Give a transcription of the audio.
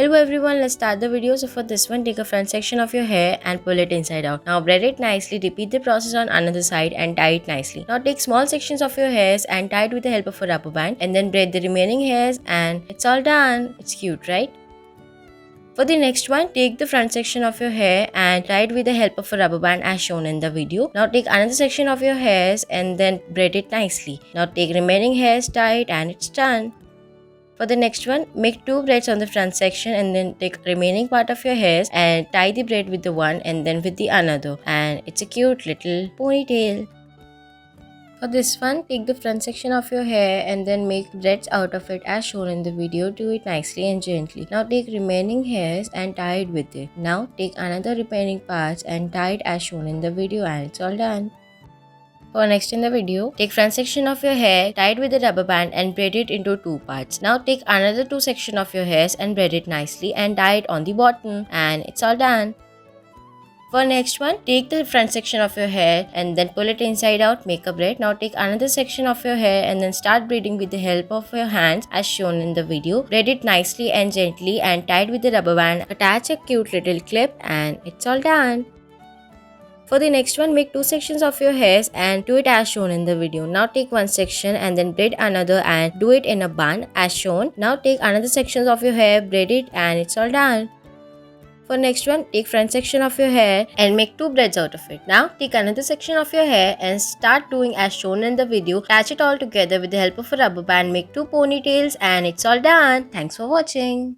Hello everyone, let's start the video. So for this one, take a front section of your hair and pull it inside out. Now braid it nicely, repeat the process on another side and tie it nicely. Now take small sections of your hairs and tie it with the help of a rubber band and then braid the remaining hairs and it's all done. It's cute, right? For the next one, take the front section of your hair and tie it with the help of a rubber band as shown in the video. Now take another section of your hairs and then braid it nicely. Now take remaining hairs, tie it and it's done. For the next one, make 2 braids on the front section and then take remaining part of your hairs and tie the braid with the one and then with the another, and it's a cute little ponytail. For this one, take the front section of your hair and then make braids out of it as shown in the video. Do it nicely and gently. Now take remaining hairs and tie it with it. Now take another remaining parts and tie it as shown in the video, and it's all done. For next in the video, take front section of your hair, tie it with a rubber band and braid it into 2 parts. Now take another 2 section of your hairs and braid it nicely and tie it on the bottom, and it's all done. For next one, take the front section of your hair and then pull it inside out, make a braid. Now take another section of your hair and then start braiding with the help of your hands as shown in the video. Braid it nicely and gently and tie it with the rubber band. Attach a cute little clip and it's all done. For the next one, make 2 sections of your hairs and do it as shown in the video. Now take one section and then braid another and do it in a bun as shown. Now take another section of your hair, braid it, and it's all done. For next one, take front section of your hair and make 2 braids out of it. Now take another section of your hair and start doing as shown in the video. Attach it all together with the help of a rubber band. Make 2 ponytails and it's all done. Thanks for watching.